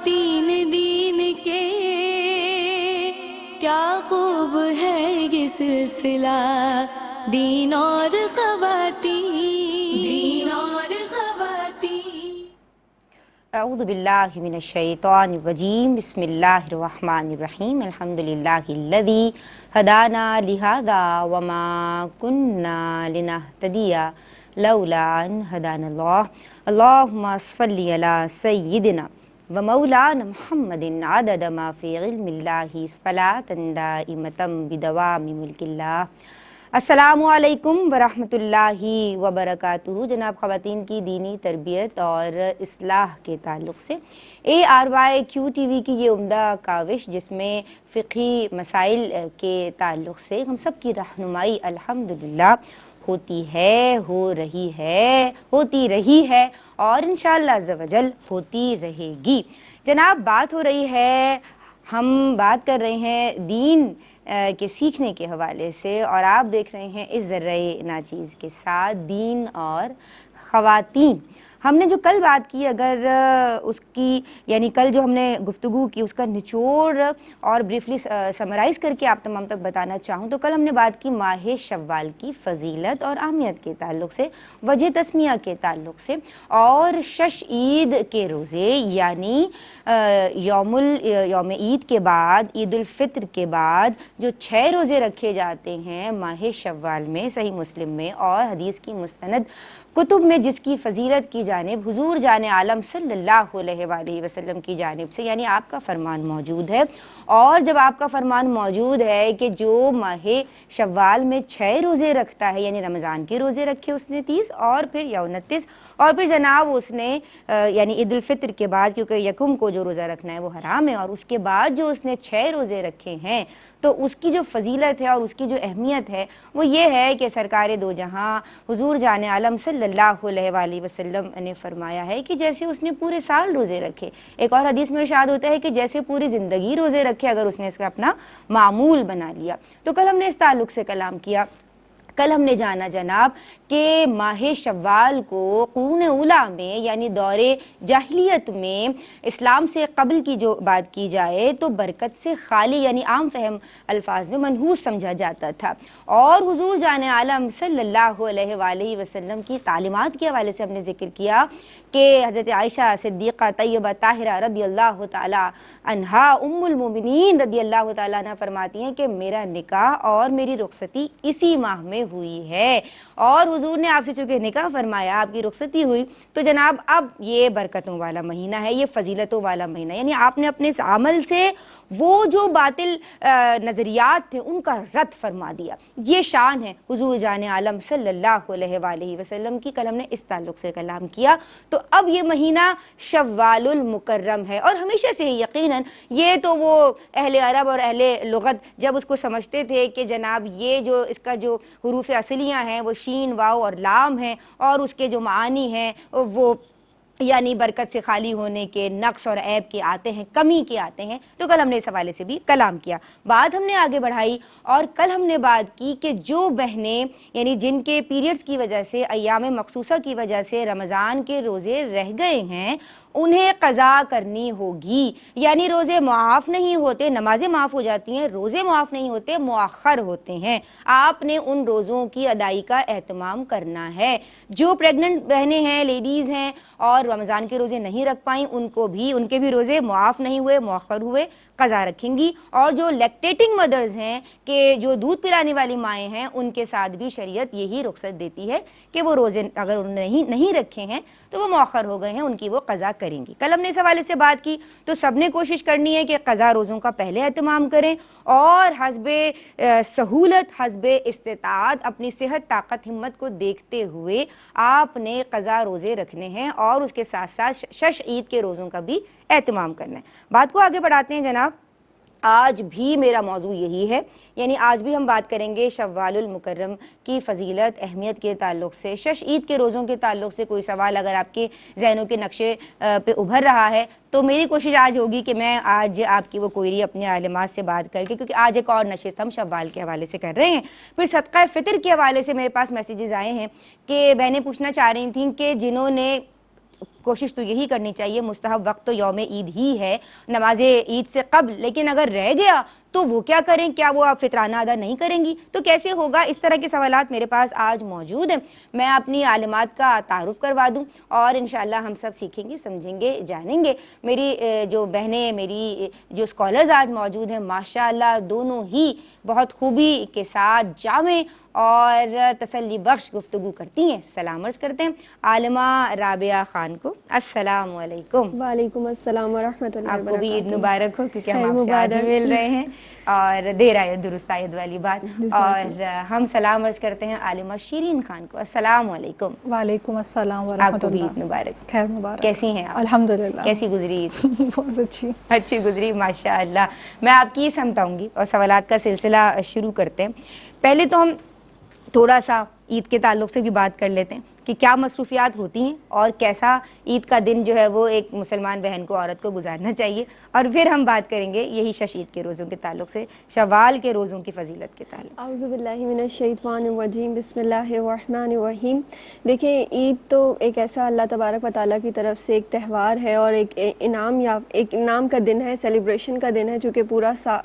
تین دین کے کیا خوب ہے یہ سلسلہ، دین اور خواتین اعوذ باللہ من الشیطان الرجیم، بسم اللہ الرحمن الرحیم، الحمدللہ الذی ہدانا لہذا وما کننا لنہتدی لولا ان ہدانا اللہ، اللہم صلی علی سیدنا و مولانا محمد عدد ما فی علم اللہ صلاۃ دائمۃ بدوام ملک اللہ۔ السلام علیکم ورحمۃ اللہ وبرکاتہ۔ جناب، خواتین کی دینی تربیت اور اصلاح کے تعلق سے ARYQ-TV کی یہ عمدہ کاوش، جس میں فقہی مسائل کے تعلق سے ہم سب کی رہنمائی الحمدللہ ہوتی ہے، ہوتی رہی ہے اور انشاءاللہ عز و جل ہوتی رہے گی۔ جناب، بات ہو رہی ہے، ہم بات کر رہے ہیں دین کے سیکھنے کے حوالے سے، اور آپ دیکھ رہے ہیں اس ذرائع ناچیز کے ساتھ دین اور خواتین۔ ہم نے جو کل بات کی، اگر اس کی یعنی کل جو ہم نے گفتگو کی اس کا نچوڑ اور بریفلی سمرائز کر کے آپ تمام تک بتانا چاہوں تو کل ہم نے بات کی ماہ شوال کی فضیلت اور اہمیت کے تعلق سے، وجہ تسمیہ کے تعلق سے، اور شش عید کے روزے یعنی یوم عید کے بعد، عید الفطر کے بعد جو 6 روزے رکھے جاتے ہیں ماہ شوال میں، صحیح مسلم میں اور حدیث کی مستند کتب میں، جس کی فضیلت کی جانب حضور جان عالم صلی اللہ علیہ وآلہ وسلم کی جانب سے یعنی آپ کا فرمان موجود ہے۔ اور جب آپ کا فرمان موجود ہے کہ جو ماہ شوال میں 6 روزے رکھتا ہے، یعنی رمضان کے روزے رکھے اس نے 30 اور پھر یا 29، اور پھر جناب اس نے یعنی عید الفطر کے بعد، کیونکہ یکم کو جو روزہ رکھنا ہے وہ حرام ہے، اور اس کے بعد جو اس نے 6 روزے رکھے ہیں تو اس کی جو فضیلت ہے اور اس کی جو اہمیت ہے وہ یہ ہے کہ سرکار دو جہاں حضور جان عالم صلی اللہ علیہ وآلہ وسلم نے فرمایا ہے کہ جیسے اس نے پورے سال روزے رکھے، ایک اور حدیث میں ارشاد ہوتا ہے کہ جیسے پوری زندگی روزے رکھے اگر اس نے اس کا اپنا معمول بنا لیا۔ تو کل ہم نے اس تعلق سے کلام کیا۔ کل ہم نے جانا جناب کہ ماہ شوال کو قرون اولیٰ میں یعنی دور جاہلیت میں، اسلام سے قبل کی جو بات کی جائے تو برکت سے خالی یعنی عام فہم الفاظ میں منحوس سمجھا جاتا تھا، اور حضور جان عالم صلی اللہ علیہ وآلہ وسلم کی تعلیمات کے حوالے سے ہم نے ذکر کیا کہ حضرت عائشہ صدیقہ طیبہ طاہرہ رضی اللہ تعالی عنہا ام المومنین رضی اللہ تعالیٰ عنہ فرماتی ہیں کہ میرا نکاح اور میری رخصتی اسی ماہ میں ہوئی ہے، اور حضور نے آپ سے چونکہ نکاح فرمایا، آپ کی رخصتی ہوئی، تو جناب اب یہ برکتوں والا مہینہ ہے، یہ فضیلتوں والا مہینہ، یعنی آپ نے اپنے اس عمل سے وہ جو باطل نظریات تھے ان کا رد فرما دیا۔ یہ شان ہے حضور جان عالم صلی اللہ علیہ وآلہ وسلم کی۔ کل ہم نے اس تعلق سے کلام کیا۔ تو اب یہ مہینہ شوال المکرم ہے، اور ہمیشہ سے ہی یقیناً یہ تو وہ اہل عرب اور اہل لغت جب اس کو سمجھتے تھے کہ جناب یہ جو اس کا جو حروف اصلیہ ہیں وہ شین، واو اور لام ہیں، اور اس کے جو معانی ہیں وہ یعنی برکت سے خالی ہونے کے، نقص اور عیب کے آتے ہیں، کمی کے آتے ہیں، تو کل ہم نے اس حوالے سے بھی کلام کیا۔ بات ہم نے آگے بڑھائی، اور کل ہم نے بات کی کہ جو بہنیں یعنی جن کے پیریڈز کی وجہ سے، ایام مخصوصہ کی وجہ سے رمضان کے روزے رہ گئے ہیں، انہیں قضا کرنی ہوگی، یعنی روزے معاف نہیں ہوتے، نمازیں معاف ہو جاتی ہیں، روزے معاف نہیں ہوتے، مؤخر ہوتے ہیں۔ آپ نے ان روزوں کی ادائی کا اہتمام کرنا ہے۔ جو پریگننٹ بہنیں ہیں، لیڈیز ہیں، اور رمضان کے روزے نہیں رکھ پائیں، ان کے بھی روزے معاف نہیں ہوئے، مؤخر ہوئے، قضا رکھیں گی۔ اور جو لیکٹیٹنگ مدرز ہیں کہ جو دودھ پلانے والی مائیں ہیں، ان کے ساتھ بھی شریعت یہی رخصت دیتی ہے کہ وہ روزے اگر انہوں نے نہیں رکھے ہیں تو وہ مؤخر ہو گئے ہیں، ان کی وہ قضا کریں گی۔ کل ہم نے اس حوالے سے بات کی، تو سب نے کوشش کرنی ہے کہ قضا روزوں کا پہلے اہتمام کریں، اور حسب سہولت، حسب استطاعت، اپنی صحت، طاقت، ہمت کو دیکھتے ہوئے آپ نے قضا روزے رکھنے ہیں، اور اس کے ساتھ ساتھ شش عید کے روزوں کا بھی اہتمام کرنا ہے۔ بات کو آگے بڑھاتے ہیں جناب۔ آج بھی میرا موضوع یہی ہے، یعنی آج بھی ہم بات کریں گے شوال المکرم کی فضیلت، اہمیت کے تعلق سے، شش عید کے روزوں کے تعلق سے کوئی سوال اگر آپ کے ذہنوں کے نقشے پہ ابھر رہا ہے تو میری کوشش آج ہوگی کہ میں آج آپ کی وہ کوئری اپنے عالمات سے بات کر کے، کیونکہ آج ایک اور نشست ہم شوال کے حوالے سے کر رہے ہیں۔ پھر صدقہ فطر کے حوالے سے میرے پاس میسیجز آئے ہیں کہ بہنیں پوچھنا چاہ رہی تھیں کہ جنہوں نے کوشش تو یہی کرنی چاہیے. مستحب وقت تو یوم عید ہی ہے, نماز عید سے قبل, لیکن اگر رہ گیا تو وہ کیا کریں؟ کیا وہ آپ فطرانہ ادا نہیں کریں گی؟ تو کیسے ہوگا؟ اس طرح کے سوالات میرے پاس آج موجود ہیں. میں اپنی عالمات کا تعارف کروا دوں اور انشاءاللہ ہم سب سیکھیں گے, سمجھیں گے, جانیں گے. میری جو بہنیں, میری جو اسکالرز آج موجود ہیں, ماشاءاللہ دونوں ہی بہت خوبی کے ساتھ جامع اور تسلی بخش گفتگو کرتی ہیں. سلام عرض کرتے ہیں عالمہ رابعہ خان کو. السلام علیکم. وعلیکم السلام ورحمۃ اللہ آپ کو بھی عید وبرکاتہ. مبارک ہو, کیونکہ ہم خیر آپ سے آج مبارک. مل رہے ہیں اور دیر آئے درست آیت والی بات. اور ہم سلام عرض کرتے ہیں عالمہ شیرین خان کو. السلام علیکم. وعلیکم السلام آپ ورحمۃ کو بھی اللہ. عید مبارک. خیر مبارک. کیسی ہیں آپ؟ الحمدللہ. کیسی گزری عید؟ بہت اچھی. اچھی گزری ماشاء اللہ. میں آپ کی سمجھاؤں گی اور سوالات کا سلسلہ شروع کرتے ہیں. پہلے تو ہم تھوڑا سا عید کے تعلق سے بھی بات کر لیتے ہیں کہ کیا مصروفیات ہوتی ہیں اور کیسا عید کا دن جو ہے وہ ایک مسلمان بہن کو, عورت کو گزارنا چاہیے. اور پھر ہم بات کریں گے یہی شش عید کے روزوں کے تعلق سے, شوال کے روزوں کی فضیلت کے تعلق سے. اعوذ باللہ من الشیطان الرجیم. بسم اللہ الرحمن الرحیم. دیکھیں, عید تو ایک ایسا اللہ تبارک و تعالیٰ کی طرف سے ایک تہوار ہے اور ایک انعام کا دن ہے, سیلیبریشن کا دن ہے, چونکہ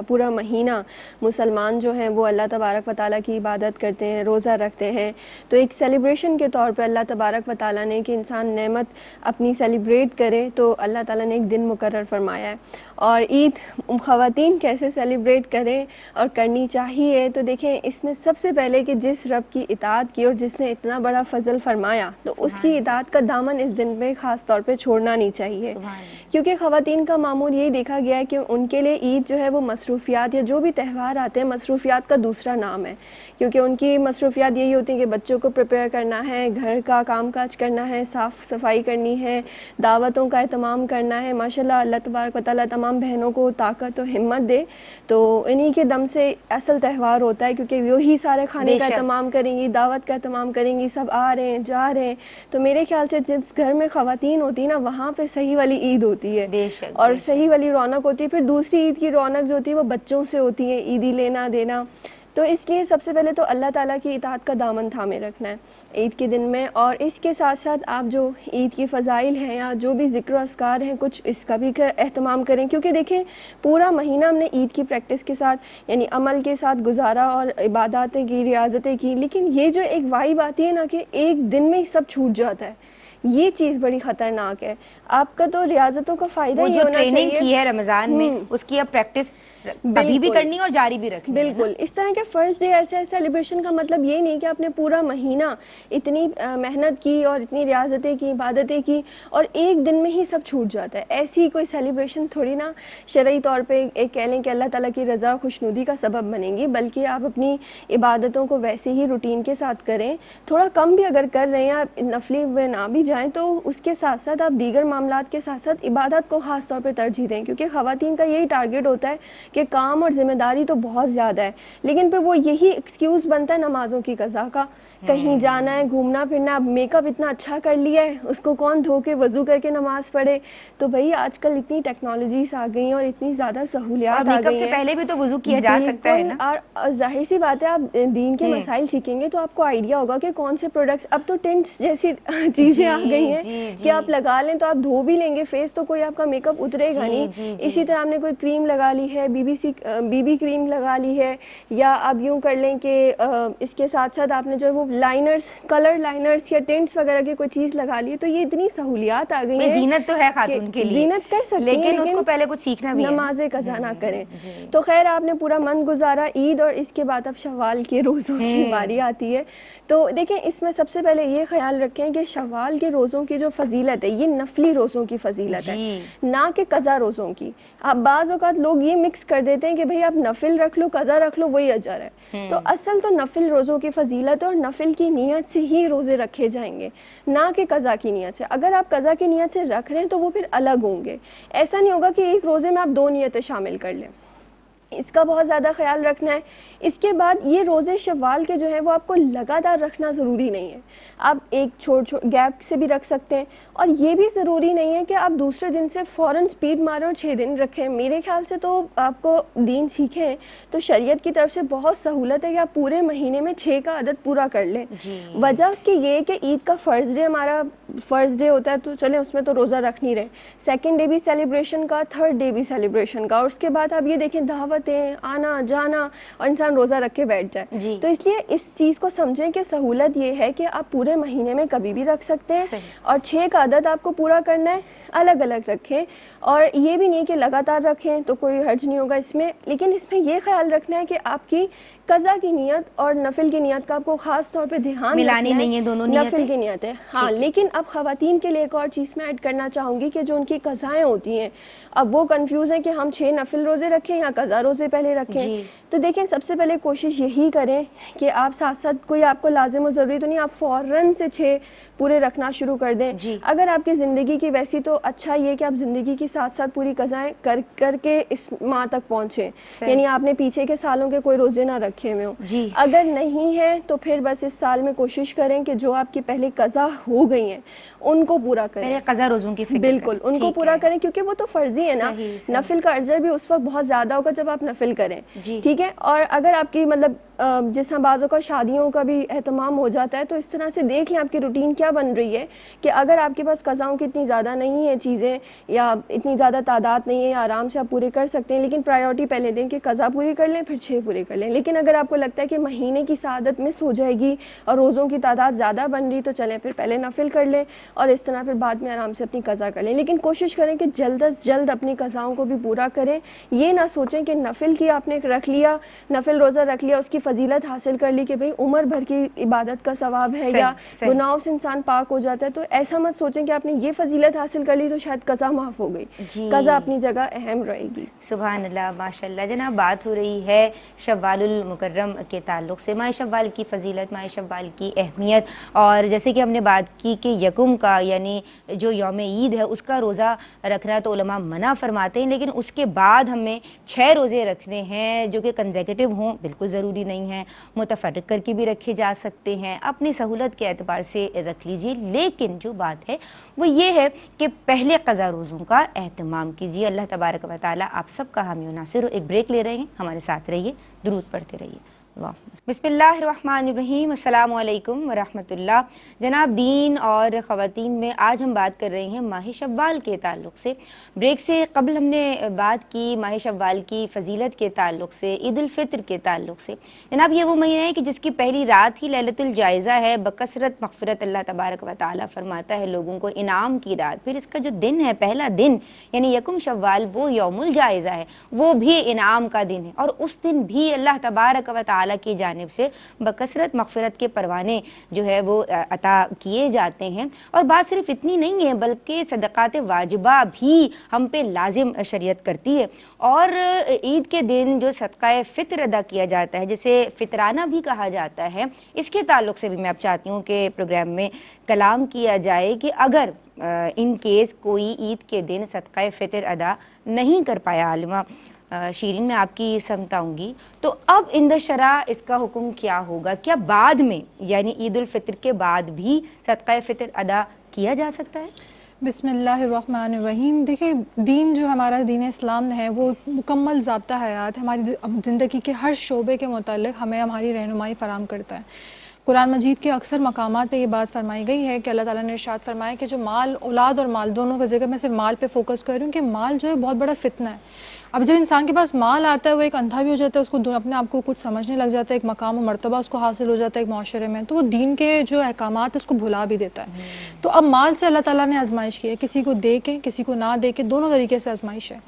پورا مہینہ مسلمان جو ہیں وہ اللہ تبارک و تعالیٰ کی عبادت کرتے ہیں, روزہ رکھتے ہیں. تو ایک سیلیبریشن کے طور پہ اللہ تبارک و تعالیٰ نے کہ انسان نعمت اپنی سیلیبریٹ کرے, تو اللہ تعالیٰ نے ایک دن مقرر فرمایا ہے. اور عید خواتین کیسے سیلیبریٹ کریں اور کرنی چاہیے, تو دیکھیں اس میں سب سے پہلے کہ جس رب کی اطاعت کی اور جس نے اتنا بڑا فضل فرمایا, تو اس کی اطاعت کا دامن اس دن پہ خاص طور پہ چھوڑنا نہیں چاہیے. کیونکہ خواتین کا معمول یہی دیکھا گیا ہے کہ ان کے لیے عید جو ہے وہ مصروفیات یا جو بھی تہوار آتے ہیں مصروفیات کا دوسرا نام ہے. کیونکہ ان کی مصروفیات یہی ہوتی ہیں کہ بچوں کو پریپیئر کرنا ہے, گھر کا کام کاج کرنا ہے, صاف صفائی کرنی ہے, دعوتوں کا اہتمام کرنا ہے. ماشاءاللہ اللہ تبارک و تعالیٰ تمام بہنوں کو طاقت و ہمت دے. تو انہی کے دم سے اصل تہوار ہوتا ہے, کیونکہ وہی سارے کھانے کا اہتمام کریں گی, دعوت کا اہتمام کریں گی, سب آ رہے ہیں جا رہے ہیں. تو میرے خیال سے جس گھر میں خواتین ہوتی ہیں نا, وہاں پہ صحیح والی عید ہوتی ہے اور صحیح والی رونق ہوتی ہے. پھر دوسری عید کی رونق جو ہوتی ہے وہ بچوں سے ہوتی ہے, عیدی لینا دینا. تو اس لیے سب سے پہلے تو اللہ تعالیٰ کی اطاعت کا دامن تھامے رکھنا ہے عید کے دن میں. اور اس کے ساتھ ساتھ آپ جو عید کی فضائل ہیں یا جو بھی ذکر و اذکار ہیں کچھ اس کا بھی اہتمام کریں. کیونکہ دیکھیں پورا مہینہ ہم نے عید کی پریکٹس کے ساتھ یعنی عمل کے ساتھ گزارا اور عباداتیں کی, ریاضتیں کی, لیکن یہ جو ایک وائب آتی ہے نا کہ ایک دن میں ہی سب چھوٹ جاتا ہے, یہ چیز بڑی خطرناک ہے. آپ کا تو ریاضتوں کا فائدہ ہی ہونا چاہیے. وہ جو ٹریننگ کی ہے رمضان میں, اس کی اب پریکٹس ابھی بھی کرنی اور جاری بھی رکھنی. بالکل. اس طرح کے فرسٹ ڈے ایسے سیلیبریشن کا مطلب یہ نہیں کہ آپ نے پورا مہینہ اتنی محنت کی اور اتنی ریاضتیں کی, عبادتیں کی اور ایک دن میں ہی سب چھوٹ جاتا ہے. ایسی کوئی سیلیبریشن تھوڑی نا شرعی طور پہ ایک کہہ لیں کہ اللہ تعالیٰ کی رضا اور خوشنودی کا سبب بنیں گی, بلکہ آپ اپنی عبادتوں کو ویسے ہی روٹین کے ساتھ کریں. تھوڑا کم بھی اگر کر رہے ہیں, آپ نفلی میں نہ بھی جائیں, تو اس کے ساتھ ساتھ آپ دیگر معاملات کے ساتھ ساتھ عبادت کو خاص طور پہ ترجیح دیں. کیونکہ خواتین کا یہی ٹارگیٹ ہوتا ہے کہ کام اور ذمہ داری تو بہت زیادہ ہے, لیکن پھر وہ یہی ایکسکیوز بنتا ہے نمازوں کی قضا کا. کہیں جانا ہے, گھومنا پھرنا, اب میک اپ اتنا اچھا کر لیا ہے, اس کو کون دھو کے وضو کر کے نماز پڑھے. تو بھائی آج کل اتنی ٹیکنالوجیز آ گئی ہیں اور اتنی زیادہ سہولیات آ گئی ہیں, سے پہلے بھی تو وضو کیا جا سکتا ہے نا. اور ظاہر سی بات ہے آپ دین کے مسائل سیکھیں گے تو آپ کو آئیڈیا ہوگا کہ کون سے پروڈکٹس, اب تو ٹینٹس جیسی چیزیں آ گئی ہیں کہ آپ لگا لیں تو آپ دھو بھی لیں گے فیس, تو کوئی آپ کا میک اپ اترے گا نہیں. اسی طرح آپ نے کوئی کریم لگا لی ہے, بی بی کریم لگا لی ہے, یا آپ یوں کر لیں کہ اس کے ساتھ ساتھ آپ نے جو ہے وہ لائنرز, کلر لائنرز یا ٹینٹس وغیرہ کی کوئی چیز لگا لی ہے. تو یہ اتنی سہولیات آ گئی ہیں, زینت تو ہے خاتون کے لیے, زینت کر سکتی ہیں, لیکن اس کو پہلے کچھ سیکھنا بھی ہے, نماز قضا نہ کریں. تو خیر آپ نے پورا من گزارا عید, اور اس کے بعد اب شوال کے روزوں کی باری آتی ہے. تو دیکھیں اس میں سب سے پہلے یہ خیال رکھیں کہ شوال کے روزوں کی جو فضیلت ہے یہ نفلی روزوں کی فضیلت ہے, نہ کہ قضا روزوں کی. اب بعض اوقات لوگ یہ مکس کر دیتے ہیں کہ بھئی آپ نفل رکھ لو, قضا رکھ لو, وہی اجر ہے. تو اصل تو نفل روزوں کی فضیلت اور نفل کی نیت سے ہی روزے رکھے جائیں گے, نہ کہ قضا کی نیت سے. اگر آپ قضا کی نیت سے رکھ رہے ہیں تو وہ پھر الگ ہوں گے. ایسا نہیں ہوگا کہ ایک روزے میں آپ 2 نیتیں شامل کر لیں, اس کا بہت زیادہ خیال رکھنا ہے. اس کے بعد یہ روزے شوال کے جو ہیں وہ آپ کو لگاتار رکھنا ضروری نہیں ہے, آپ ایک چھوٹ گیپ سے بھی رکھ سکتے ہیں. اور یہ بھی ضروری نہیں ہے کہ آپ دوسرے دن سے فوراً سپیڈ ماریں اور 6 دن رکھیں. میرے خیال سے تو آپ کو دین سیکھیں تو شریعت کی طرف سے بہت سہولت ہے کہ آپ پورے مہینے میں 6 کا عدد پورا کر لیں. وجہ اس کی یہ ہے کہ عید کا فرض ڈے ہمارا فرسٹ ڈے ہوتا ہے تو چلیں اس میں تو روزہ رکھ نہیں رہے, سیکنڈ ڈے بھی سیلیبریشن کا, تھرڈ ڈے بھی سیلیبریشن کا, اور اس کے بعد آپ یہ دیکھیں دعوتیں, آنا جانا, اور انسان روزہ رکھ کے بیٹھ جائے. جی. تو اس لیے اس چیز کو سمجھیں کہ سہولت یہ ہے کہ آپ پورے مہینے میں کبھی بھی رکھ سکتے ہیں, اور 6 کا عدد آپ کو پورا کرنا ہے, الگ الگ رکھیں, اور یہ بھی نہیں کہ لگاتار رکھیں تو کوئی حرج نہیں ہوگا اس میں, لیکن اس میں یہ خیال رکھنا ہے کہ آپ کی قضا کی نیت اور نفل کی نیت کا آپ کو خاص طور پہ دھیان ملانی رکھنا نہیں ہے دونوں نیتیں, نفل کی نیت ہے. ہاں, لیکن اب خواتین کے لیے ایک اور چیز میں ایڈ کرنا چاہوں گی کہ جو ان کی قضائیں ہوتی ہیں, اب وہ کنفیوز ہیں کہ ہم 6 نفل روزے رکھیں یا قضا روزے پہلے رکھیں. تو دیکھیں سب سے پہلے کوشش یہی کریں کہ آپ ساتھ ساتھ, کوئی آپ کو لازم و ضروری تو نہیں آپ فوراً سے 6 پورے رکھنا شروع کر دیں. اگر آپ کی زندگی کی ویسی تو اچھا یہ کہ آپ زندگی کی ساتھ ساتھ پوری قضائیں کر کے اس ماہ تک پہنچیں, یعنی آپ نے پیچھے کے سالوں کے کوئی روزے نہ رکھے ہوئے ہوں. اگر نہیں ہے تو پھر بس اس سال میں کوشش کریں کہ جو آپ کی پہلے قضا ہو گئی ہیں ان کو پورا کریں, پہلے قضا روزوں کی فکر بالکل ان کو پورا کریں, کیونکہ وہ تو فرضی ہے نا. نفل کا اجر بھی اس وقت بہت زیادہ ہوگا جب آپ نفل کریں, ٹھیک ہے. اور اگر آپ کی مطلب جس طرح بعضوں کا شادیوں کا بھی اہتمام ہو جاتا ہے, تو اس طرح سے دیکھ لیں آپ کی روٹین کیا بن رہی ہے, کہ اگر آپ کے پاس قضاؤں کی اتنی زیادہ نہیں ہیں چیزیں, یا اتنی زیادہ تعداد نہیں ہے, یا آرام سے آپ پورے کر سکتے ہیں, لیکن پرائیورٹی پہلے دیں کہ قضا پوری کر لیں پھر 6 پورے کر لیں. لیکن اگر آپ کو لگتا ہے کہ مہینے کی سعادت مس ہو جائے گی اور روزوں کی تعداد زیادہ بن رہی, تو چلیں پھر پہلے نفل کر لیں, اور اس طرح پھر بعد میں آرام سے اپنی قضا کر لیں. لیکن کوشش کریں کہ جلد از جلد اپنی قضاؤں کو بھی پورا کریں. یہ نہ سوچیں کہ نفل کی آپ نے رکھ لیا, نفل روزہ رکھ لیا, اس کی فضیلت حاصل کر لی کہ بھئی عمر بھر کی عبادت کا ثواب ہے, یا گناہوں سے انسان پاک ہو جاتا ہے. تو ایسا مت سوچیں کہ آپ نے یہ فضیلت حاصل کر لی تو شاید قضا معاف ہو گئی. قضا اپنی جگہ اہم رہے گی. سبحان اللہ, ماشاء اللہ. جناب بات ہو رہی ہے شوال المکرم کے تعلق سے, ماہ شوال کی فضیلت, ماہ شوال کی اہمیت, اور جیسے کہ ہم نے بات کی کہ یکم کا یعنی جو یوم عید ہے اس کا روزہ رکھنا تو علماء منع فرماتے ہیں, لیکن اس کے بعد ہمیں 6 روزے رکھنے ہیں جو کہ کنزیکٹیو ہوں, بالکل ضروری نہیں ہے, متفرق کر کے بھی رکھے جا سکتے ہیں, اپنی سہولت کے اعتبار سے رکھ لیجئے. لیکن جو بات ہے وہ یہ ہے کہ پہلے قضا روزوں کا اہتمام کیجیے. اللہ تبارک و تعالیٰ آپ سب کا حامی و ناصر ہو. ایک بریک لے رہے ہیں, ہمارے ساتھ رہیے, درود پڑھتے رہیے. بسم اللہ الرحمن الرحیم. السلام علیکم ورحمۃ اللہ. جناب دین اور خواتین میں آج ہم بات کر رہے ہیں ماہ شوال کے تعلق سے. بریک سے قبل ہم نے بات کی ماہ شوال کی فضیلت کے تعلق سے, عید الفطر کے تعلق سے. جناب یہ وہ مہینہ ہے کہ جس کی پہلی رات ہی لیلۃ الجائزہ ہے, بکثرت مغفرت اللہ تبارک و تعالیٰ فرماتا ہے لوگوں کو انعام کی رات. پھر اس کا جو دن ہے, پہلا دن یعنی یکم شوال, وہ یوم الجائزہ ہے, وہ بھی انعام کا دن ہے, اور اس دن بھی اللہ تبارک و تعالیٰ کی جانب سے بکثرت مغفرت کے پروانے جو ہے وہ عطا کیے جاتے ہیں. اور بات صرف اتنی نہیں ہے بلکہ صدقات واجبہ بھی ہم پہ لازم شریعت کرتی ہے. اور عید کے دن جو صدقہ فطر ادا کیا جاتا ہے, جسے فطرانہ بھی کہا جاتا ہے, اس کے تعلق سے بھی میں اب چاہتی ہوں کہ پروگرام میں کلام کیا جائے کہ اگر ان کیس کوئی عید کے دن صدقہ فطر ادا نہیں کر پایا, عالمہ شیرین میں آپ کی سمت آؤں گی, تو اب عند شرع اس کا حکم کیا ہوگا؟ کیا بعد میں یعنی عید الفطر کے بعد بھی صدقہ فطر ادا کیا جا سکتا ہے؟ بسم اللہ الرحمن الرحیم. دیکھیں دین جو ہمارا دین اسلام ہے وہ مکمل ضابطہ حیات ہماری زندگی کے ہر شعبے کے متعلق ہمیں ہماری رہنمائی فراہم کرتا ہے. قرآن مجید کے اکثر مقامات پہ یہ بات فرمائی گئی ہے کہ اللہ تعالیٰ نے ارشاد فرمایا کہ جو مال, اولاد اور مال دونوں کا ذکر, میں صرف مال پہ فوکس کر رہی ہوں کہ مال جو ہے بہت بڑا فتنہ ہے. اب جب انسان کے پاس مال آتا ہے وہ ایک اندھا بھی ہو جاتا ہے, اس کو اپنے آپ کو کچھ سمجھنے لگ جاتا ہے, ایک مقام و مرتبہ اس کو حاصل ہو جاتا ہے ایک معاشرے میں, تو وہ دین کے جو احکامات اس کو بھلا بھی دیتا ہے. تو اب مال سے اللہ تعالیٰ نے آزمائش کی ہے, کسی کو دے کے کسی کو نہ دے کے, دونوں طریقے سے آزمائش ہے.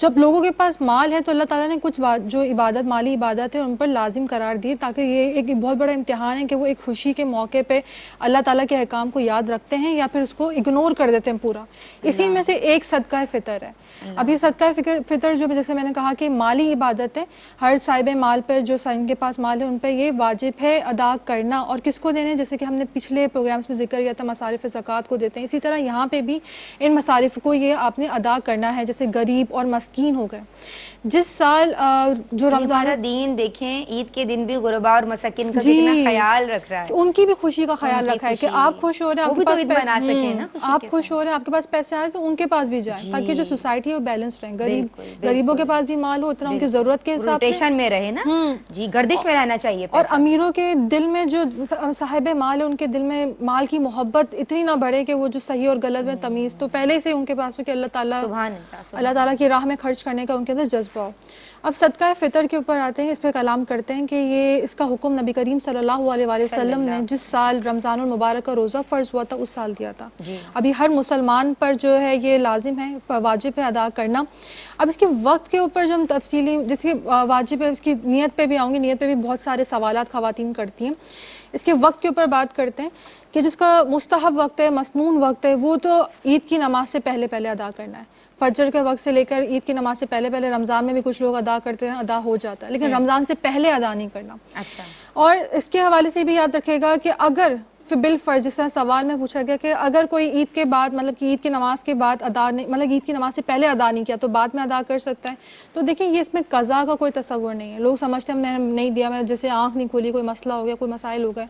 جب لوگوں کے پاس مال ہے تو اللہ تعالیٰ نے کچھ جو عبادت, مالی عبادت ہے, ان پر لازم قرار دی تاکہ یہ ایک بہت بڑا امتحان ہے کہ وہ ایک خوشی کے موقع پہ اللہ تعالیٰ کے احکام کو یاد رکھتے ہیں یا پھر اس کو اگنور کر دیتے ہیں پورا. اسی میں سے ایک صدقہ فطر ہے. اب یہ صدقہ فطر جو جیسے میں نے کہا کہ مالی عبادت ہے, ہر صاحب مال پر جو ان کے پاس مال ہے ان پہ یہ واجب ہے ادا کرنا. اور کس کو دینے, جیسے کہ ہم نے پچھلے پروگرامز میں ذکر کیا تھا, مصارف زکوٰۃ کو دیتے ہیں. اسی طرح یہاں پہ بھی ان مصارف کو یہ آپ نے ادا کرنا ہے, جیسے غریب اور مسکین ہو گئے. جس سال جو رمضان دین دیکھیں عید کے دن بھی غربا اور مساکین کا کتنا خیال رکھ رہا ہے, کہ ان کی بھی خوشی کا خیال ان کی رکھا ہے کہ خوشی, آپ خوش ہو رہے ہیں, وہ آپ بھی کے تو پاس عید منا سکیں نا خوشی آپ کے خوش ساتھ. ہو رہے ہیں, آپ کے پاس پیسے آئے تو ان کے پاس بھی جائیں, تاکہ جو سوسائٹی ہے وہ بیلنس رہے, غریبوں کے پاس بھی مال ہو اتنا ان کی ضرورت کے حساب سے روٹیشن میں رہے نا, جی گردش میں رہنا چاہیے اور پیسہ. امیروں کے دل میں جو صاحب مال ہے ان کے دل میں مال کی محبت اتنی نہ بڑھے کہ وہ جو صحیح اور غلط میں تمیز تو پہلے سے ان کے پاس ہو کہ اللہ تعالیٰ سبحان اللہ تعالیٰ کی راہ میں خرچ کرنے کا ان کے اندر جذبہ ہو. اب صدقہ فطر کے اوپر آتے ہیں, اس پہ کلام کرتے ہیں کہ یہ اس کا حکم نبی کریم صلی اللہ علیہ وآلہ وسلم نے جس سال رمضان المبارک کا روزہ فرض ہوا تھا اس سال دیا تھا. ابھی ہر مسلمان پر جو ہے یہ لازم ہے, واجب ہے ادا کرنا. اب اس کے وقت کے اوپر جو ہم تفصیلی جس کی واجب ہے اس کی نیت پہ بھی آؤں گی, نیت پہ بھی بہت سارے سوالات خواتین کرتی ہیں. اس کے وقت کے اوپر بات کرتے ہیں کہ جس کا مستحب وقت ہے, مسنون وقت ہے, وہ تو عید کی نماز سے پہلے ادا کرنا ہے. فجر کے وقت سے لے کر عید کی نماز سے پہلے رمضان میں بھی کچھ لوگ ادا کرتے ہیں, ادا ہو جاتا ہے, لیکن رمضان سے پہلے ادا نہیں کرنا. اچھا. اور اس کے حوالے سے بھی یاد رکھے گا کہ اگر بالفرض جس طرح سوال میں پوچھا گیا کہ اگر کوئی عید کے بعد مطلب کہ عید کی نماز کے بعد ادا نہیں, مطلب عید کی نماز سے پہلے ادا نہیں کیا تو بعد میں ادا کر سکتا ہے. تو دیکھیں یہ اس میں قضا کا کوئی تصور نہیں ہے. لوگ سمجھتے ہیں میں نے نہیں دیا, میں جیسے آنکھ نہیں کھولی, کوئی مسئلہ ہو گیا, کوئی مسائل ہو گئے,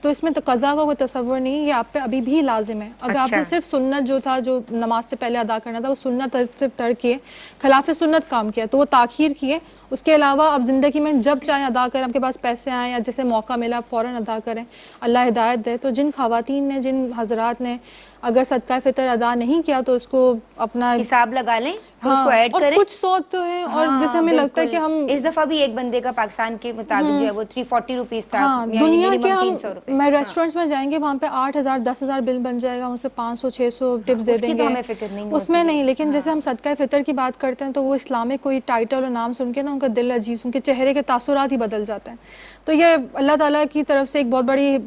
تو اس میں تو قضا کا کوئی تصور نہیں ہے. یہ آپ پہ ابھی بھی لازم ہے. اگر آپ نے صرف سنت جو تھا جو نماز سے پہلے ادا کرنا تھا وہ سنت صرف ترک کیے, خلاف سنت کام کیا تو وہ تاخیر کیے. اس کے علاوہ اب زندگی میں جب چاہیں ادا کریں, آپ کے پاس پیسے آئیں یا جیسے موقع ملا فوراً ادا کریں, اللہ ہدایت دے. تو جن خواتین نے, جن حضرات نے اگر صدقہ فطر ادا نہیں کیا تو اس کو اپنا حساب لگا لیں, اس کو ایڈ اور کریں. کچھ سوچ تو ہیں اور جیسے ہمیں لگتا ہے کہ ہم اس دفعہ بھی ایک بندے کا پاکستان کے مطابق جو ہے وہ 340 روپیز تھا, دنیا کے ہم 300 روپے. میں ریسٹورینٹس میں جائیں گے وہاں پہ 8,000 10,000 بل بن جائے گا, اس پہ 500 600 ٹپس دے دیں گے, ہمیں فکر نہیں اس میں نہیں. لیکن جیسے ہم صدقہ فطر کی بات کرتے ہیں تو وہ اسلامک کوئی ٹائٹل اور نام سن کے نا ان کا دل عجیب, ان کے چہرے کے تاثرات ہی بدل جاتے ہیں. تو یہ اللہ تعالیٰ کی طرف سے ایک بہت بڑی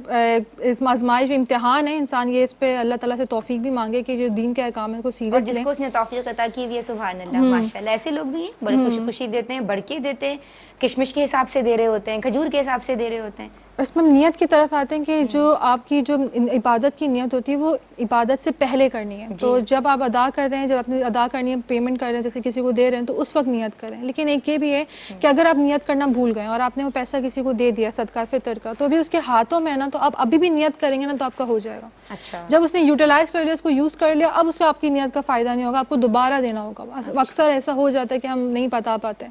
آزمائش امتحان ہے. انسان یہ اس پہ اللہ تعالیٰ سے توفیق بھی مانگے کہ جو دین کے احکام ہے کو سیریس لیں. جس کو اس نے توفیق عطا کی ہے سبحان اللہ ماشاءاللہ. ایسے لوگ بھی ہیں, بڑے خوشی دیتے ہیں, بڑھ کے دیتے ہیں, کشمش کے حساب سے دے رہے ہوتے ہیں, کھجور کے حساب سے دے رہے ہوتے ہیں. اس میں نیت کی طرف آتے ہیں کہ جو آپ کی جو عبادت کی نیت ہوتی ہے وہ عبادت سے پہلے کرنی ہے. تو جب آپ ادا کر رہے ہیں, جب اپنی ادا کرنی ہے, پیمنٹ کر رہے ہیں, جیسے کسی کو دے رہے ہیں تو اس وقت نیت کریں. لیکن ایک یہ بھی ہے کہ اگر آپ نیت کرنا بھول گئے اور آپ نے وہ پیسہ کسی کو دے دیا صدقہ فطر کا, تو ابھی اس کے ہاتھوں میں ہے نا, تو آپ ابھی بھی نیت کریں گے نا تو آپ کا ہو جائے گا. اچھا. جب اس نے یوٹیلائز کر لیا, اس کو یوز کر لیا, اب اس کو آپ کی نیت کا فائدہ نہیں ہوگا, آپ کو دوبارہ دینا ہوگا. اکثر ایسا ہو جاتا ہے کہ ہم نہیں بتا پاتے.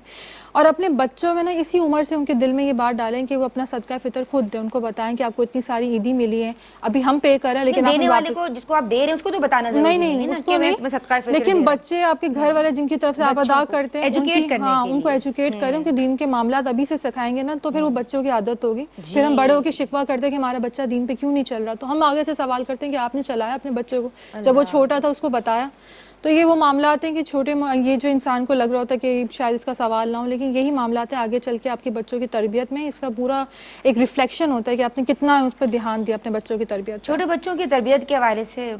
اور اپنے بچوں میں نا اسی عمر سے ان کے دل میں یہ بات ڈالیں کہ وہ اپنا صدقہ فطر خود دیں. ان کو بتائیں کہ آپ کو اتنی ساری عیدی ملی ہیں, ابھی ہم پے کر رہے ہیں, لیکن دینے والے کو جس کو آپ دے رہے ہیں اس کو تو بتانا ضروری نہیں ہے اس کو نہیں. لیکن بچے آپ کے گھر والے جن کی طرف سے آپ ادا کرتے ہیں ان کو ایجوکیٹ کریں, ان کے دین کے معاملات ابھی سے سکھائیں گے نا تو پھر وہ بچوں کی عادت ہوگی. پھر ہم بڑے ہو کے شکوہ کرتے ہیں کہ ہمارا بچہ دین پہ کیوں نہیں چل رہا, تو ہم آگے سے سوال کرتے ہیں کہ آپ نے چلایا اپنے بچے کو, جب وہ چھوٹا تھا اس کو بتایا. تو یہ وہ معاملات ہیں کہ چھوٹے, یہ جو انسان کو لگ رہا ہوتا ہے کہ شاید اس کا سوال نہ ہو, لیکن یہی معاملات ہیں آگے چل کے آپ کے بچوں کی تربیت میں اس کا پورا ایک ریفلیکشن ہوتا ہے کہ آپ نے کتنا اس پہ دھیان دیا اپنے بچوں کی تربیت. چھوٹے بچوں کی تربیت کے حوالے سے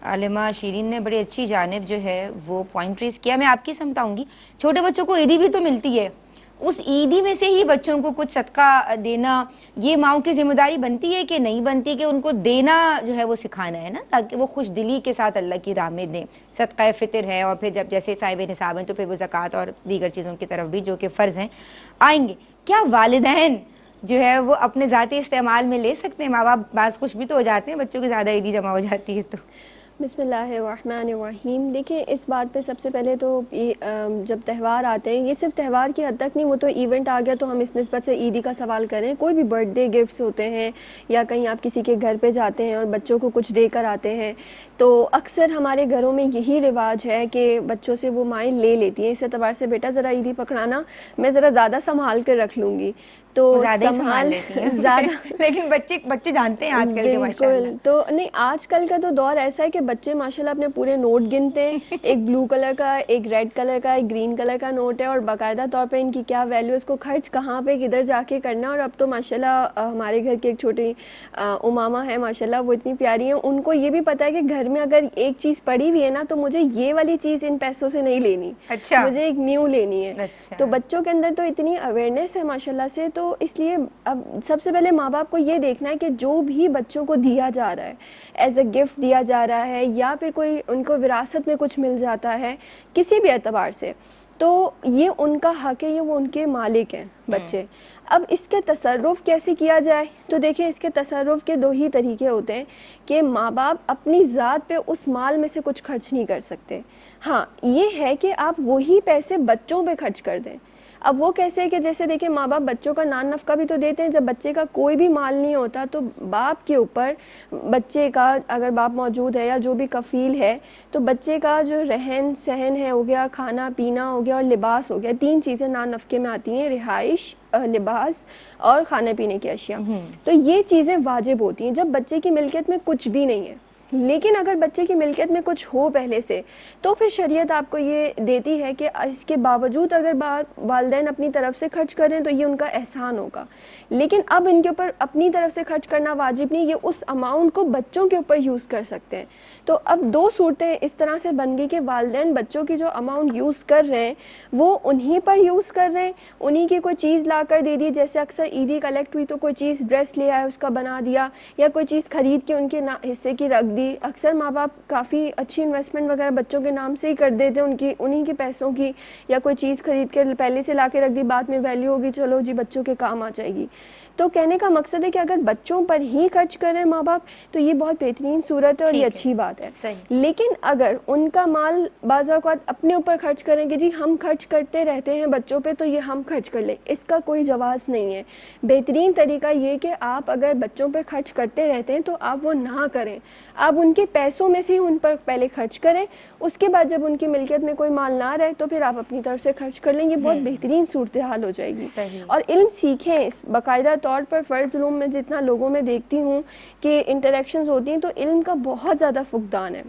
عالمہ شیرین نے بڑی اچھی جانب جو ہے وہ پوائنٹ ریز کیا. میں آپ کی سمجھاؤں گی, چھوٹے بچوں کو عیدی بھی تو ملتی ہے, اس عیدی میں سے ہی بچوں کو کچھ صدقہ دینا یہ ماؤں کی ذمہ داری بنتی ہے کہ نہیں بنتی, کہ ان کو دینا جو ہے وہ سکھانا ہے نا, تاکہ وہ خوش دلی کے ساتھ اللہ کی راہ میں دیں. صدقہ فطر ہے اور پھر جب جیسے صاحب نصاب ہیں تو پھر وہ زکوٰۃ اور دیگر چیزوں کی طرف بھی جو کہ فرض ہیں آئیں گے. کیا والدین جو ہے وہ اپنے ذاتی استعمال میں لے سکتے ہیں؟ ماں باپ بعض خوش بھی تو ہو جاتے ہیں بچوں کی زیادہ عیدی جمع ہو جاتی ہے تو. بسم اللہ الرحمن الرحیم. دیکھیں اس بات پہ سب سے پہلے تو جب تہوار آتے ہیں, یہ صرف تہوار کی حد تک نہیں, وہ تو ایونٹ آ گیا تو ہم اس نسبت سے عیدی کا سوال کریں. کوئی بھی برتھ ڈے گفٹس ہوتے ہیں یا کہیں آپ کسی کے گھر پہ جاتے ہیں اور بچوں کو کچھ دے کر آتے ہیں, تو اکثر ہمارے گھروں میں یہی رواج ہے کہ بچوں سے وہ مائیں لے لیتی ہیں اس اعتبار سے بیٹا ذرا عیدی پکڑانا, میں ذرا زیادہ سنبھال کر رکھ لوں گی. تو سنبھال زیادہ لیکن بچے جانتے ہیں آج کل کے بالکل. تو نہیں, آج کل کا تو دور ایسا ہے کہ بچے ماشاءاللہ اپنے پورے نوٹ گنتے ہیں, ایک بلو کلر کا, ایک ریڈ کلر کا, ایک گرین کلر کا نوٹ ہے, اور باقاعدہ طور پہ ان کی کیا ویلیو, اس کو خرچ کہاں پہ کدھر جا کے کرنا. اور اب تو ماشاءاللہ ہمارے گھر کی ایک چھوٹی امامہ ہے ماشاءاللہ, وہ اتنی پیاری ہیں, ان کو یہ بھی پتہ ہے کہ گھر میں اگر ایک چیز پڑی ہوئی ہے نا تو مجھے یہ والی چیز ان پیسوں سے نہیں لینی, اچھا مجھے ایک نیو لینی ہے. تو بچوں کے اندر تو اتنی اویئرنیس ہے ماشاءاللہ سے. تو اس لیے اب سب سے پہلے ماں باپ کو یہ دیکھنا ہے کہ جو بھی بچوں کو دیا جا رہا ہے, ایز اے گفٹ دیا جا رہا ہے یا پھر کوئی ان کو وراثت میں کچھ مل جاتا ہے کسی بھی اعتبار سے, تو یہ ان کا حق ہے, یہ وہ ان کے مالک ہیں بچے. اب اس کے تصرف کیسے کیا جائے, تو دیکھیں اس کے تصرف کے 2 ہی طریقے ہوتے ہیں کہ ماں باپ اپنی ذات پہ اس مال میں سے کچھ خرچ نہیں کر سکتے. ہاں یہ ہے کہ آپ وہی پیسے بچوں پہ خرچ کر دیں. اب وہ کیسے کہ جیسے دیکھیں ماں باپ بچوں کا نان نفقہ بھی تو دیتے ہیں, جب بچے کا کوئی بھی مال نہیں ہوتا تو باپ کے اوپر بچے کا, اگر باپ موجود ہے یا جو بھی کفیل ہے, تو بچے کا جو رہن سہن ہے ہو گیا, کھانا پینا ہو گیا اور لباس ہو گیا, 3 چیزیں نان نفقے میں آتی ہیں, رہائش, لباس اور کھانے پینے کی اشیاء. تو یہ چیزیں واجب ہوتی ہیں جب بچے کی ملکیت میں کچھ بھی نہیں ہے. لیکن اگر بچے کی ملکیت میں کچھ ہو پہلے سے, تو پھر شریعت آپ کو یہ دیتی ہے کہ اس کے باوجود اگر والدین اپنی طرف سے خرچ کریں تو یہ ان کا احسان ہوگا. لیکن اب ان کے اوپر اپنی طرف سے خرچ کرنا واجب نہیں, یہ اس اماؤنٹ کو بچوں کے اوپر یوز کر سکتے ہیں. تو اب 2 صورتیں اس طرح سے بن گئی کہ والدین بچوں کی جو اماؤنٹ یوز کر رہے ہیں وہ انہی پر یوز کر رہے ہیں, انہی کی کوئی چیز لا کر دے دی, جیسے اکثر عیدی کلیکٹ ہوئی تو کوئی چیز ڈریس لے آئے اس کا بنا دیا, یا کوئی چیز خرید کے ان کے حصے کی رکھ دی. اکثر ماں باپ کافی اچھی انویسٹمنٹ وغیرہ بچوں کے نام سے ہی کر دیتے ہیں, انہی کے پیسوں کی, یا کوئی چیز خرید کے پہلے سے لا کے رکھ دی, بعد میں ویلیو ہوگی, چلو جی بچوں کے کام آ جائے گی. تو کہنے کا مقصد ہے کہ اگر بچوں پر ہی خرچ کریں ماں باپ تو یہ بہت بہترین صورت ہے اور یہ اچھی بات ہے. لیکن اگر ان کا مال بعض اوقات اپنے اوپر خرچ کریں کہ جی ہم خرچ کرتے رہتے ہیں بچوں پہ تو یہ ہم خرچ کر لیں, اس کا کوئی جواز نہیں ہے. بہترین طریقہ یہ کہ آپ اگر بچوں پہ خرچ کرتے رہتے ہیں تو آپ وہ نہ کریں, آپ ان کے پیسوں میں سے ان پر پہلے خرچ کریں, اس کے بعد جب ان کی ملکیت میں کوئی مال نہ رہے تو پھر آپ اپنی طرف سے خرچ کر لیں گے, بہت بہترین صورتحال ہو جائے گی. اور علم سیکھیں باقاعدہ طور پر. فرض علوم میں جتنا لوگوں میں دیکھتی ہوں کہ انٹریکشنز ہوتی ہیں تو علم کا بہت زیادہ فقدان ہے.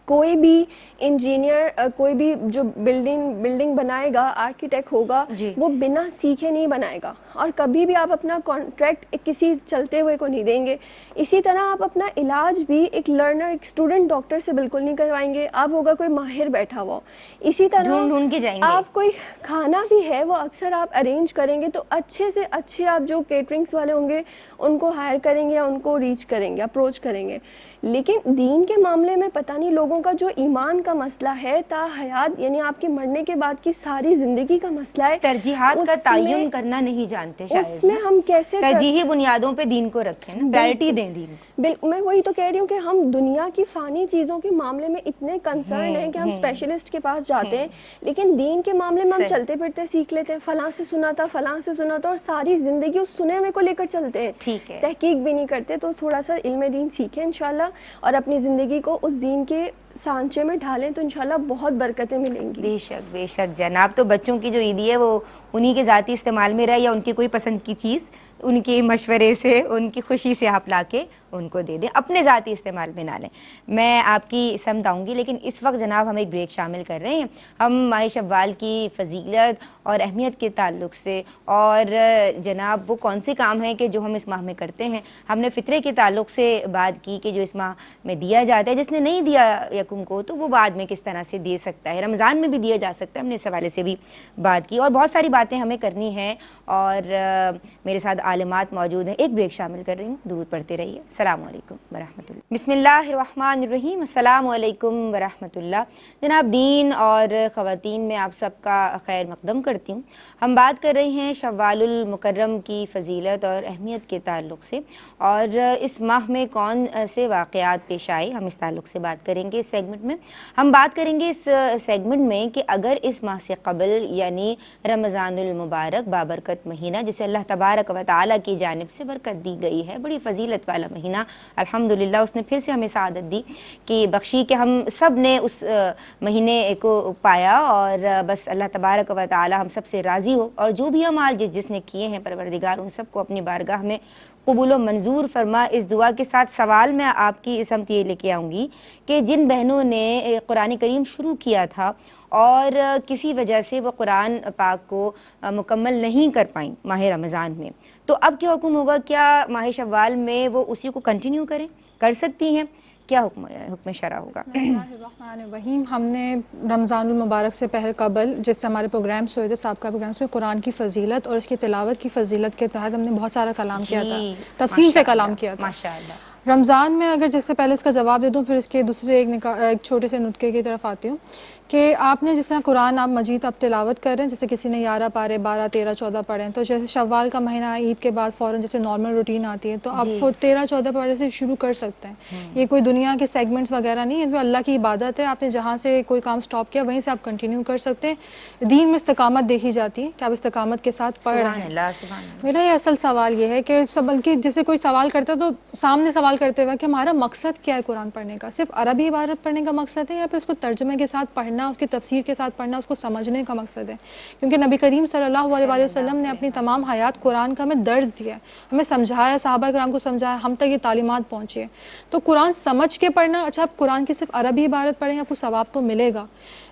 کوئی بھی انجینئر, کوئی بھی جو بلڈنگ بنائے گا, آرکیٹیکٹ ہوگا, وہ بنا سیکھے نہیں بنائے گا, اور کبھی بھی آپ اپنا کانٹریکٹ کسی چلتے ہوئے کو نہیں دیں گے. اسی طرح آپ اپنا علاج بھی ایک لرنر, ایک اسٹوڈنٹ ڈاکٹر سے بالکل نہیں کروائیں گے, آپ ہوگا کوئی ماہر بیٹھا ہوا. اسی طرح ڈھونڈ کے جائیں گے. آپ کوئی کھانا بھی ہے وہ اکثر آپ ارینج کریں گے تو اچھے سے اچھے آپ جو کیٹرنگس والے ہوں گے ان کو ہائر کریں گے یا ان کو ریچ کریں گے, اپروچ کریں گے. لیکن دین کے معاملے میں پتہ نہیں لوگوں کا جو ایمان کا مسئلہ ہے تا حیات, یعنی آپ کے مرنے کے بعد کی ساری زندگی کا مسئلہ ہے, ترجیحات کا تعین کرنا نہیں جانتے شاید. اس میں ہم کیسے ترجیحی بنیادوں پہ دین کو رکھیں نا, پرائرٹی دیں دین کو. میں وہی تو کہہ رہی ہوں کہ ہم دنیا کی فانی چیزوں کے معاملے میں اتنے کنسرن ہیں کہ ہم اسپیشلسٹ کے پاس جاتے ہیں, لیکن دین کے معاملے میں ہم چلتے پھرتے سیکھ لیتے ہیں, فلاں سے سنا تھا, فلاں سے سنا تھا, اور ساری زندگی اس سنے ہوئے کو لے کر چلتے ہیں, تحقیق بھی نہیں کرتے. تو تھوڑا سا علم دین سیکھیں انشاءاللہ, اور اپنی زندگی کو اس دین کے سانچے میں ڈھالیں تو انشاءاللہ بہت برکتیں ملیں گی. بے شک جناب. تو بچوں کی جو عیدی ہے وہ انہی کے ذاتی استعمال میں رہے, یا ان کی کوئی پسند کی چیز ان کے مشورے سے, ان کی خوشی سے آپ لا کے ان کو دے دیں, اپنے ذاتی استعمال میں نہ لیں. میں آپ کی سمت آؤں گی, لیکن اس وقت جناب ہم ایک بریک شامل کر رہے ہیں. ہم ماہ شوال کی فضیلت اور اہمیت کے تعلق سے, اور جناب وہ کون سے کام ہیں کہ جو ہم اس ماہ میں کرتے ہیں, ہم نے فطرے کے تعلق سے بات کی کہ جو اس ماہ میں دیا جاتا ہے, جس نے نہیں دیا یکم کو تو وہ بعد میں کس طرح سے دے سکتا ہے, رمضان میں بھی دیا جا سکتا ہے, ہم نے اس حوالے سے بھی بات کی, اور بہت ساری باتیں ہمیں کرنی ہیں. اور میرے ساتھ عالمات موجود ہیں. ایک بریک شامل کر رہی ہوں, درود پڑھتے رہیے. السلام علیکم ورحمۃ اللہ. بسم اللہ الرحمن الرحیم. السلام علیکم ورحمۃ اللہ. جناب دین اور خواتین میں آپ سب کا خیر مقدم کرتی ہوں. ہم بات کر رہے ہیں شوال المکرم کی فضیلت اور اہمیت کے تعلق سے, اور اس ماہ میں کون سے واقعات پیش آئے, ہم اس تعلق سے بات کریں گے. اس سیگمنٹ میں ہم بات کریں گے اس سیگمنٹ میں کہ اگر اس ماہ سے قبل یعنی رمضان المبارک بابرکت مہینہ, جسے اللہ تبارک و تعالیٰ کی جانب سے برکت دی گئی ہے, بڑی فضیلت والا مہینہ, الحمدللہ اس نے پھر سے ہمیں سعادت دی کہ بخشی کہ ہم سب نے اس مہینے کو پایا, اور بس اللہ تبارک و تعالیٰ ہم سب سے راضی ہو, اور جو بھی اعمال جس نے کیے ہیں پروردگار ان سب کو اپنی بارگاہ میں قبول و منظور فرما. اس دعا کے ساتھ سوال میں آپ کی سمت یہ لے کے آؤں گی کہ جن بہنوں نے قرآن کریم شروع کیا تھا اور کسی وجہ سے وہ قرآن پاک کو مکمل نہیں کر پائیں ماہ رمضان میں, تو اب کیا حکم ہوگا؟ کیا ماہ شوال میں وہ اسی کو کنٹینیو کر سکتی ہیں؟ کیا حکم شرع ہوگا؟ بسم اللہ الرحمن الرحیم. ہم نے رمضان المبارک سے قبل جس سے ہمارے پروگرامس ہوئے تھے, سابقہ پروگرامس میں قرآن کی فضیلت اور اس کی تلاوت کی فضیلت کے تحت ہم نے بہت سارا کلام کیا تھا, تفصیل سے کلام کیا تھا. ماشاءاللہ. رمضان میں اگر جس سے پہلے اس کا جواب دے دوں پھر اس کے دوسرے ایک چھوٹے سے نطقے کی طرف آتی ہوں کہ آپ نے جس طرح قرآن آپ مجید آپ تلاوت کر رہے ہیں، جیسے کسی نے 11 پارے 12 13 14 پڑھے ہیں، تو جیسے شوال کا مہینہ عید کے بعد فوراً جیسے نارمل روٹین آتی ہے تو آپ 13 14 پارے سے شروع کر سکتے ہیں. یہ کوئی دنیا کے سیگمنٹس وغیرہ نہیں ہے، تو اللہ کی عبادت ہے. آپ نے جہاں سے کوئی کام سٹاپ کیا وہیں سے آپ کنٹینیو کر سکتے ہیں. دین میں استقامت دیکھی جاتی ہے کہ آپ استقامت کے ساتھ پڑھ رہے ہیں. میرا یہ اصل سوال یہ ہے کہ بلکہ جیسے کوئی سوال کرتا ہے تو سامنے سوال کرتے ہوئے کہ ہمارا مقصد کیا ہے قرآن پڑھنے کا؟ صرف عربی عبارت پڑھنے کا مقصد ہے یا پھر اس کو ترجمے کے ساتھ پڑھنا، اس کی تفسیر کے ساتھ پڑھنا، اس کو سمجھنے کا مقصد ہے؟ کیونکہ نبی کریم صلی اللہ علیہ وسلم نے اپنی تمام حیات قرآن کا ہمیں درس دیا ہے، ہمیں سمجھایا، صحابہ کرام کو سمجھایا، ہم تک یہ تعلیمات پہنچی ہے. تو قرآن سمجھ کے پڑھنا، اچھا آپ قرآن کی صرف عربی عبارت پڑھیں آپ کو ثواب تو ملے گا،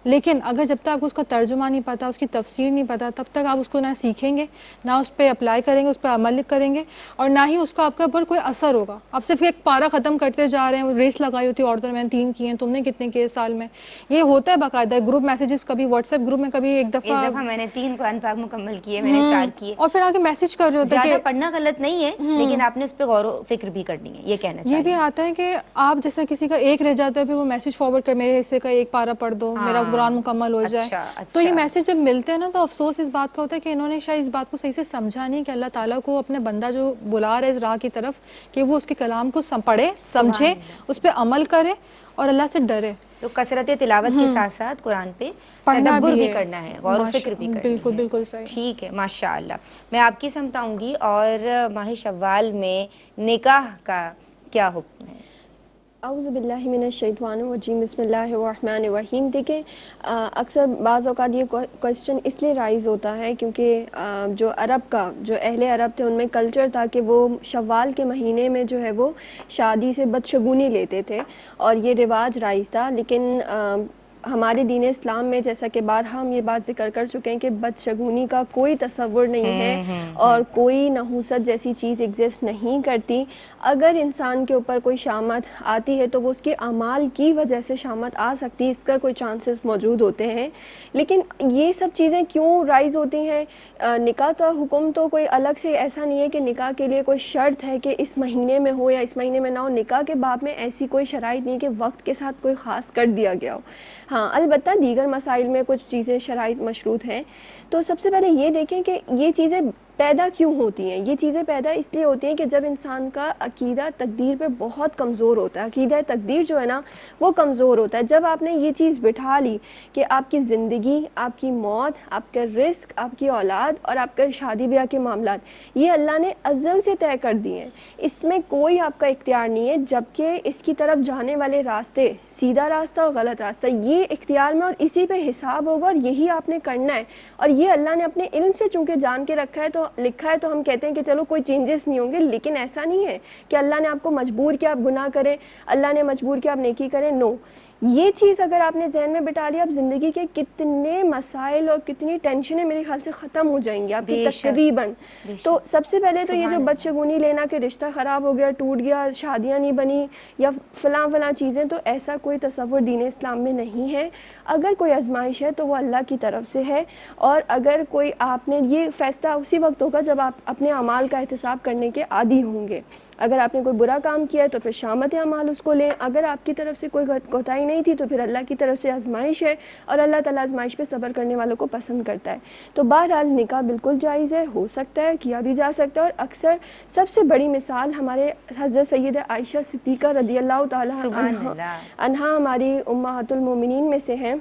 لیکن اگر جب تک آپ کو اس کا ترجمہ نہیں پتہ، اس کی تفسیر نہیں پتہ، تب تک آپ اس کو نہ سیکھیں گے، نہ اس پہ اپلائی کریں گے، اس پہ عمل کریں گے، اور نہ ہی اس کا آپ کے اوپر کوئی اثر ہوگا. آپ صرف ایک پارہ ختم کرتے جا رہے ہیں، ریس لگائی ہوتی ہے عورتوں میں 3 کیے ہیں، تم نے کتنے کیے سال میں. یہ ہوتا ہے باقاعدہ گروپ میسیجز، کبھی واٹس ایپ گروپ میں کبھی ایک دفعہ میں نے 3 قرآن پاک مکمل کیے، میں نے 4 کیے. اور پھر آگے میسج کر رہے ہوتے ہیں زیادہ کہ پڑھنا غلط نہیں ہے لیکن آپ نے اس پہ غور و فکر بھی کرنی ہے، یہ کہنا چاہیے. یہ بھی آتا ہے کہ آپ جیسے کسی کا ایک رہ جاتا ہے پھر وہ میسج فارورڈ کر میرے حصے کا ایک پارہ پڑھ دو، میرا قرآن مکمل ہو جائے. تو یہ میسج جب ملتے ہیں نا تو افسوس اس بات کا ہوتا ہے کہ انہوں نے شاید اس بات کو صحیح سے سمجھا نہیں کہ اللہ تعالیٰ کو اپنے بندہ جو بلا رہے اس راہ کی طرف کہ وہ اس کے کلام کو پڑھے، سمجھے، اس پہ عمل کرے اور اللہ سے ڈرے. تو کثرت تلاوت کے ساتھ ساتھ قرآن پہ تدبر بھی کرنا ہے، غور و فکر بھی کرنا ہے. بالکل بالکل صحیح. ٹھیک ہے، ماشاءاللہ. میں آپ کی سمت آؤں گی. اور ماہ شوال میں نکاح کا کیا حکم ہے؟ اعوذ باللہ من الشیطان الرجیم، بسم اللہ الرحمن الرحیم. دیکھیں اکثر بعض اوقات یہ کویسچن اس لیے رائز ہوتا ہے کیونکہ جو عرب کا جو اہل عرب تھے ان میں کلچر تھا کہ وہ شوال کے مہینے میں جو ہے وہ شادی سے بدشگونی لیتے تھے اور یہ رواج رائج تھا. لیکن ہمارے دین اسلام میں جیسا کہ بارہا ہم یہ بات ذکر کر چکے ہیں کہ بدشگونی کا کوئی تصور نہیں ہے اور کوئی نحوست جیسی چیز ایگزسٹ نہیں کرتی. اگر انسان کے اوپر کوئی شامت آتی ہے تو وہ اس کے اعمال کی وجہ سے شامت آ سکتی ہے، اس کا کوئی چانسز موجود ہوتے ہیں. لیکن یہ سب چیزیں کیوں رائز ہوتی ہیں؟ نکاح کا حکم تو کوئی الگ سے ایسا نہیں ہے کہ نکاح کے لیے کوئی شرط ہے کہ اس مہینے میں ہو یا اس مہینے میں نہ ہو. نکاح کے باب میں ایسی کوئی شرائط نہیں کہ وقت کے ساتھ کوئی خاص کر دیا گیا ہو. ہاں البتہ دیگر مسائل میں کچھ چیزیں شرائط مشروط ہیں. تو سب سے پہلے یہ دیکھیں کہ یہ چیزیں پیدا کیوں ہوتی ہیں. یہ چیزیں پیدا اس لیے ہوتی ہیں کہ جب انسان کا عقیدہ تقدیر پہ بہت کمزور ہوتا ہے، عقیدہ تقدیر جو ہے نا وہ کمزور ہوتا ہے. جب آپ نے یہ چیز بٹھا لی کہ آپ کی زندگی، آپ کی موت، آپ کا رزق، آپ کی اولاد اور آپ کا شادی بیاہ کے معاملات یہ اللہ نے ازل سے طے کر دیے ہیں، اس میں کوئی آپ کا اختیار نہیں ہے. جبکہ اس کی طرف جانے والے راستے، سیدھا راستہ اور غلط راستہ، یہ اختیار میں اور اسی پہ حساب ہوگا اور یہی آپ نے کرنا ہے. اور یہ اللہ نے اپنے علم سے چونکہ جان کے رکھا ہے تو لکھا ہے، تو ہم کہتے ہیں کہ چلو کوئی چینجز نہیں ہوں گے. لیکن ایسا نہیں ہے کہ اللہ نے آپ کو مجبور کیا آپ گناہ کریں، اللہ نے مجبور کیا آپ نیکی کریں. نو، یہ چیز اگر آپ نے ذہن میں بٹھا لیا، آپ زندگی کے کتنے مسائل اور کتنی ٹینشنیں میرے خیال سے ختم ہو جائیں گی آپ کی تقریباً. تو سب سے پہلے تو یہ جو بدشگونی لینا کہ رشتہ خراب ہو گیا، ٹوٹ گیا، شادیاں نہیں بنی یا فلاں فلاں چیزیں، تو ایسا کوئی تصور دین اسلام میں نہیں ہے. اگر کوئی آزمائش ہے تو وہ اللہ کی طرف سے ہے. اور اگر کوئی آپ نے یہ فیصلہ اسی وقت ہوگا جب آپ اپنے اعمال کا احتساب کرنے کے عادی ہوں گے. اگر آپ نے کوئی برا کام کیا ہے تو پھر شامت اعمال اس کو لیں. اگر آپ کی طرف سے کوئی کوتاہی نہیں تھی تو پھر اللہ کی طرف سے آزمائش ہے اور اللہ تعالیٰ آزمائش پہ صبر کرنے والوں کو پسند کرتا ہے. تو بہرحال نکاح بالکل جائز ہے، ہو سکتا ہے، کیا بھی جا سکتا ہے. اور اکثر سب سے بڑی مثال ہمارے حضرت سیدہ عائشہ صدیقہ رضی اللہ تعالیٰ عنہا ہماری امہات المومنین میں سے ہیں،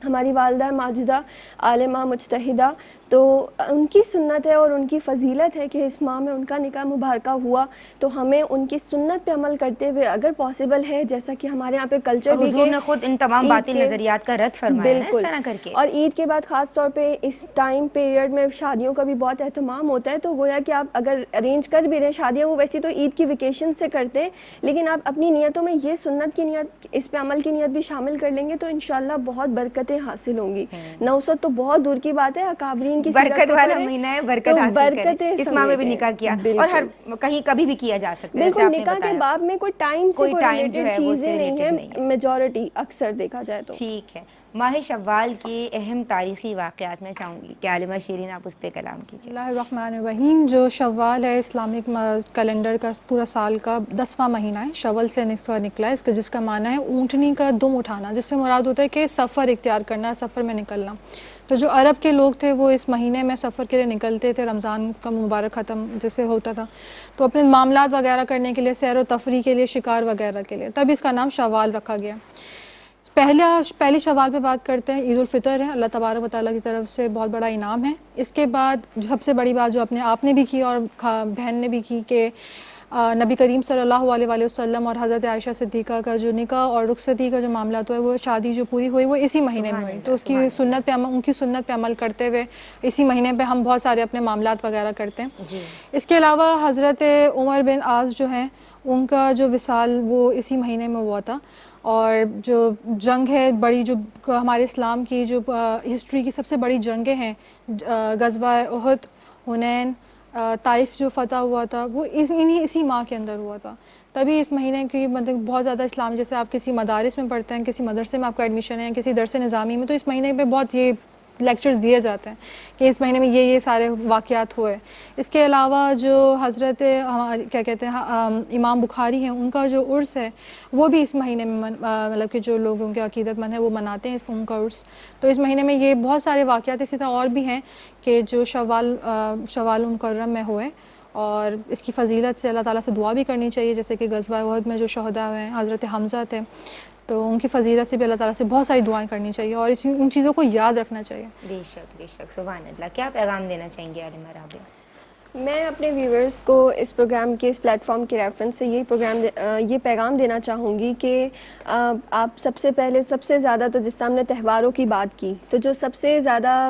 ہماری والدہ ماجدہ عالمہ مجتہدہ. تو ان کی سنت ہے اور ان کی فضیلت ہے کہ اس ماہ میں ان کا نکاح مبارکہ ہوا. تو ہمیں ان کی سنت پہ عمل کرتے ہوئے اگر پاسبل ہے، جیسا کہ ہمارے یہاں پہ کلچر بھی حضور نے خود ان تمام باطل نظریات کا رد فرمایا ہے اس طرح کر کے. اور عید کے بعد خاص طور پہ اس ٹائم پیریڈ میں شادیوں کا بھی بہت اہتمام ہوتا ہے. تو گویا کہ آپ اگر ارینج کر بھی رہے ہیں شادیاں، وہ ویسی تو عید کی ویکیشن سے کرتے ہیں، لیکن آپ اپنی نیتوں میں یہ سنت کی نیت، اس پہ عمل کی نیت بھی شامل کر لیں گے تو انشاءاللہ بہت برکتیں نعمتیں حاصل ہوں گی. 900 تو بہت دور کی بات ہے, اکابرین کی برکت والا مہینہ ہے, برکت حاصل کریں. اس ماہ میں بھی نکاح کیا, اور ہر کہیں کبھی بھی کیا جا سکتا ہے. بالکل, نکاح کے باب میں کوئی ٹائم سے کوئی ریلیٹڈ چیزیں نہیں ہیں, میجورٹی اکثر دیکھا جائے تو. ٹھیک ہے, ماہ شوال کے اہم تاریخی واقعات میں چاہوں گی کہ عالمہ شیرین آپ اس پہ کلام کیجیے. بسم اللہ الرحمن الرحیم. جو شوال ہے اسلامک کیلنڈر کا پورا سال کا 10واں مہینہ ہے, شول سے نکلا ہے, جس کا معنی ہے اونٹنی کا دم اٹھانا, جس سے مراد ہوتا ہے کہ سفر اختیار کرنا, سفر میں نکلنا. تو جو عرب کے لوگ تھے وہ اس مہینے میں سفر کے لیے نکلتے تھے, رمضان کا مبارک ختم جس سے ہوتا تھا, تو اپنے معاملات وغیرہ کرنے کے لیے, سیر و تفریح کے لیے, شکار وغیرہ کے لیے, تب اس کا نام شوال رکھا گیا. پہلی شوال پہ بات کرتے ہیں. عید الفطر ہے, اللہ تبارک و تعالیٰ کی طرف سے بہت بڑا انعام ہے. اس کے بعد سب سے بڑی بات جو اپنے آپ نے بھی کی اور بہن نے بھی کی کہ نبی کریم صلی اللہ علیہ وآلہ وسلم اور حضرت عائشہ صدیقہ کا جو نکاح اور رخصتی کا جو معاملہ تو ہے, وہ شادی جو پوری ہوئی وہ اسی مہینے میں ہوئی. تو اس کی سنت پہ ان کی سنت پہ عمل کرتے ہوئے اسی مہینے پہ ہم بہت سارے اپنے معاملات وغیرہ کرتے ہیں. اس کے علاوہ حضرت عمر بن عاص جو ہیں, ان کا جو وصال وہ اسی مہینے میں ہوا تھا. اور جو جنگ ہے بڑی, جو ہمارے اسلام کی جو ہسٹری کی سب سے بڑی جنگیں ہیں, غزوہ احد, حنین, طائف جو فتح ہوا تھا, وہ اسی ماہ کے اندر ہوا تھا. تبھی اس مہینے کی مطلب بہت زیادہ اسلام, جیسے آپ کسی مدارس میں پڑھتے ہیں, کسی مدرسے میں آپ کا ایڈمیشن ہے, کسی درس نظامی میں, تو اس مہینے پہ بہت یہ لیکچرز دیے جاتے ہیں کہ اس مہینے میں یہ سارے واقعات ہوئے. اس کے علاوہ جو حضرت کیا کہتے ہیں امام بخاری ہیں, ان کا جو عرس ہے وہ بھی اس مہینے میں مطلب کہ جو لوگوں کے عقیدت مند ہیں وہ مناتے ہیں ان کا عرس. تو اس مہینے میں یہ بہت سارے واقعات اسی طرح اور بھی ہیں کہ جو شوال مکرم میں ہوئے, اور اس کی فضیلت سے اللہ تعالیٰ سے دعا بھی کرنی چاہیے. جیسے کہ غزوہ احد میں جو شہداء ہوئے ہیں, حضرت حمزہ تھے, تو ان کی فضیلت سے بھی اللہ تعالیٰ سے بہت ساری دعائیں کرنی چاہیے اور ان چیزوں کو یاد رکھنا چاہیے. بے شک بے شک, سبحان اللہ. کیا پیغام دینا چاہیں گے عالمہ رابعہ؟ میں اپنے ویورز کو اس پروگرام کے, اس پلیٹ فارم کے ریفرنس سے یہ پیغام دینا چاہوں گی کہ آپ سب سے پہلے سب سے زیادہ تو جس طرح ہم نے تہواروں کی بات کی, تو جو سب سے زیادہ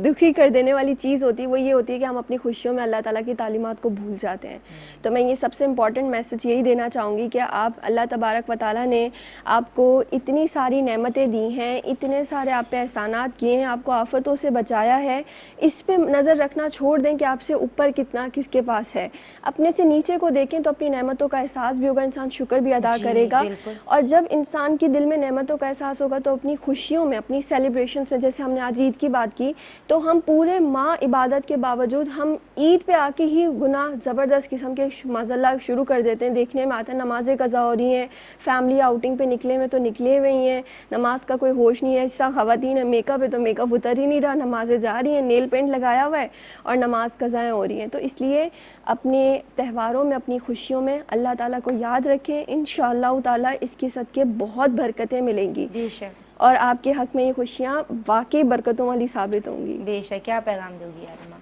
دکھی کر دینے والی چیز ہوتی ہے وہ یہ ہوتی ہے کہ ہم اپنی خوشیوں میں اللہ تعالیٰ کی تعلیمات کو بھول جاتے ہیں. تو میں یہ سب سے امپورٹنٹ میسج یہی دینا چاہوں گی کہ آپ, اللہ تبارک و تعالیٰ نے آپ کو اتنی ساری نعمتیں دی ہیں, اتنے سارے آپ پہ احسانات کیے ہیں, آپ کو آفتوں سے بچایا ہے, اس پہ نظر رکھنا چھوڑ دیں کہ آپ سے اوپر کتنا کس کے پاس ہے. اپنے سے نیچے کو دیکھیں تو اپنی نعمتوں کا احساس بھی ہوگا, انسان شکر بھی ادا کرے گا. اور جب انسان کے دل میں نعمتوں کا احساس ہوگا تو اپنی خوشیوں میں, اپنی سیلیبریشنز میں, جیسے ہم نے آج عید کی بات کی, تو ہم پورے ماہ عبادت کے باوجود ہم عید پہ آ کے ہی گناہ زبردست قسم کے معذاللہ شروع کر دیتے ہیں. دیکھنے میں آتا ہے نمازیں قضا ہو رہی ہیں, فیملی آؤٹنگ پہ نکلے ہوئے تو نکلے ہوئے ہی ہیں, نماز کا کوئی ہوش نہیں ہے. اس طرح خواتین ہیں, میک اپ ہے تو میک اپ اتر ہی نہیں رہا, نمازیں جا رہی ہیں, نیل پینٹ لگایا ہوا ہے اور نماز قضائیں ہو رہی ہیں. تو اس لیے اپنے تہواروں میں, اپنی خوشیوں میں اللہ تعالیٰ کو یاد رکھیں. انشاءاللہ تعالیٰ اس کے صدقے بہت برکتیں ملیں گی, بے شک, اور آپ کے حق میں یہ خوشیاں واقعی برکتوں والی ثابت ہوں گی. بے شک. کیا پیغام دو گی عالمہ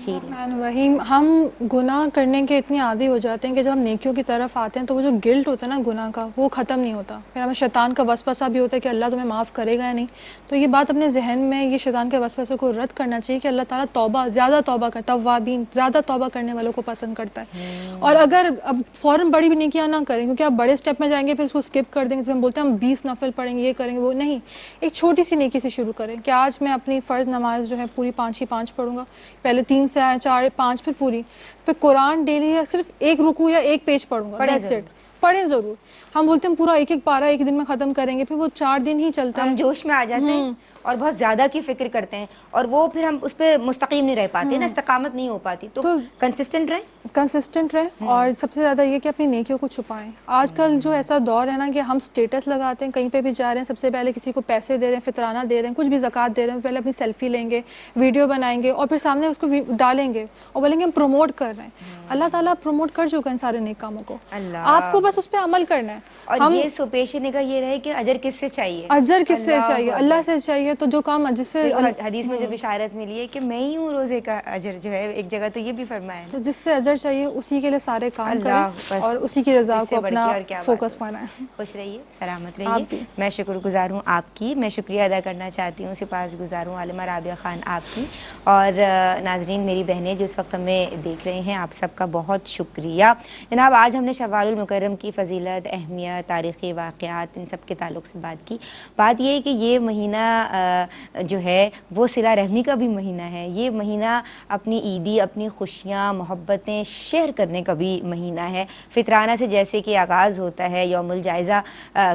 شیرین؟ رحیم, ہم گناہ کرنے کے اتنے عادی ہو جاتے ہیں کہ جب ہم نیکیوں کی طرف آتے ہیں تو وہ جو گلٹ ہوتا ہے نا گناہ کا, وہ ختم نہیں ہوتا. پھر ہمیں شیطان کا وسوسہ بھی ہوتا ہے کہ اللہ تمہیں معاف کرے گا یا نہیں. تو یہ بات اپنے ذہن میں یہ شیطان کے وسوسے کو رد کرنا چاہیے کہ اللہ تعالیٰ زیادہ توبہ کرتا ہے, توابین, زیادہ توبہ کرنے والوں کو پسند کرتا ہے. اور اگر اب فوراً بڑی بھی نیکیاں نہ کریں, کیونکہ آپ بڑے اسٹیپ میں جائیں گے پھر اس کو اسکپ کر دیں گے. جیسے ہم بولتے ہیں ہم 20 نفل پڑھیں گے, یہ کریں گے, وہ نہیں. ایک چھوٹی سی نیکی سے شروع کریں کہ آج میں اپنی فرض نماز جو ہے پوری 5 پڑھوں گا, پہلے 3 سے 4 5 پھر پوری, پھر قرآن ڈیلی یا صرف ایک رکوع یا ایک پیج پڑھوں گا. That's it. پڑھیں ضرور. ہم بولتے ہیں پورا ایک پارہ ایک دن میں ختم کریں گے, پھر وہ 4 دن ہی چلتا ہے. ہم جوش میں آ جاتے ہیں اور بہت زیادہ کی فکر کرتے ہیں, اور وہ پھر ہم اس پہ مستقیم نہیں رہ پاتے نا, استقامت نہیں ہو پاتی. تو کنسسٹنٹ رہیں. اور سب سے زیادہ یہ کہ اپنی نیکیوں کو چھپائیں. آج کل جو ایسا دور ہے نا کہ ہم اسٹیٹس لگاتے ہیں, کہیں پہ بھی جا رہے ہیں, سب سے پہلے کسی کو پیسے دے رہے ہیں, فطرانہ دے رہے ہیں, کچھ بھی زکوٰۃ دے رہے ہیں, پہلے اپنی سیلفی لیں گے, ویڈیو بنائیں گے, اور پھر سامنے اس کو ڈالیں گے اور بولیں گے ہم پروموٹ کر رہے ہیں. اللہ تعالیٰ پروموٹ کر چکا ان سارے نیک کاموں کو, آپ کو بس اس پہ عمل کرنا ہے. اور یہ سو پیش نگاہ یہ رہے کہ اجر کس سے چاہیے؟ اجر کس سے چاہیے؟ اللہ سے چاہیے. تو جو کام جس سے حدیث میں جو بشارت ملی ہے کہ میں ہی ہوں روزے کا اجر, جو ہے ایک جگہ تو یہ بھی فرمایا ہے, تو جس سے اجر چاہیے اسی کے لیے سارے کام کریں اور اسی کی رضا کو اپنا فوکس بنائیں. خوش رہیے, سلامت رہیے. میں شکر گزار ہوں آپ کی, میں شکریہ ادا کرنا چاہتی ہوں, سپاس گزار ہوں عالمہ رابعہ خان آپ کی. اور ناظرین, میری بہنیں جو اس وقت ہمیں دیکھ رہے ہیں, آپ سب کا بہت شکریہ. جناب, آج ہم نے شوال المکرم کی فضیلت، اہمیت، تاریخی واقعات، ان سب کے تعلق سے بات کی۔ بات یہ ہے کہ یہ مہینہ جو ہے وہ صلہ رحمی کا بھی مہینہ ہے، یہ مہینہ اپنی عیدی، اپنی خوشیاں، محبتیں شیئر کرنے کا بھی مہینہ ہے۔ فطرانہ سے جیسے کہ آغاز ہوتا ہے یوم الجائزہ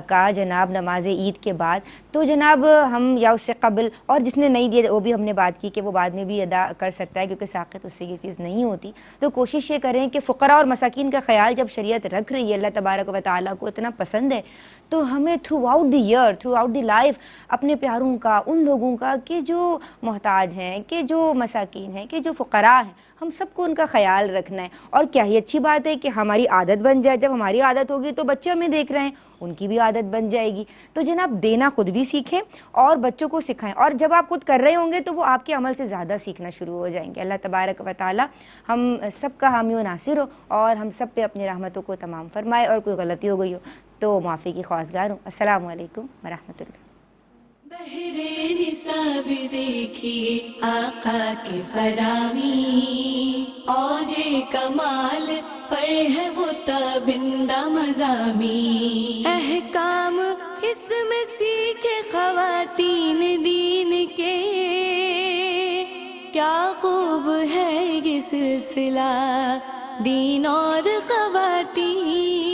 کا جناب نماز عید کے بعد، تو جناب ہم یا اس سے قبل، اور جس نے نہیں دیا وہ بھی ہم نے بات کی کہ وہ بعد میں بھی ادا کر سکتا ہے کیونکہ ساقط اس سے یہ چیز نہیں ہوتی، تو کوشش یہ کریں کہ فقراء اور مساکین کا خیال جب شریعت رکھ رہی ہے، اللہ تبارک و تعالیٰ کو اتنا پسند ہے، تو ہمیں throughout the air, throughout the life اپنے پیاروں کا، ان لوگوں کا کہ جو محتاج ہیں، کہ جو مساکین ہیں، کہ جو فقراء ہیں، ہم سب کو ان کا خیال رکھنا ہے۔ اور کیا ہی اچھی بات ہے کہ ہماری عادت بن جائے، جب ہماری عادت ہوگی تو بچے ہمیں دیکھ رہے ہیں، ان کی بھی عادت بن جائے گی۔ تو جناب دینا خود بھی سیکھیں اور بچوں کو سکھائیں، اور جب آپ خود کر رہے ہوں گے تو وہ آپ کے عمل سے زیادہ سیکھنا شروع ہو جائیں گے۔ اللہ تبارک و تعالی ہم سب کا حامی و ناصر ہو اور ہم سب پہ اپنی رحمتوں کو تمام فرمائے، اور کوئی غلطی ہو گئی ہو تو معافی کی خواستگار ہوں۔ السلام علیکم ورحمۃ اللہ۔ بہرے نصاب دیکھیے آقا کی فرامی، اوج کمال پر ہے وہ تابندہ مضامی، احکام اس میں سیکھے خواتین دین کے، کیا خوب ہے یہ سلسلہ دین اور خواتین۔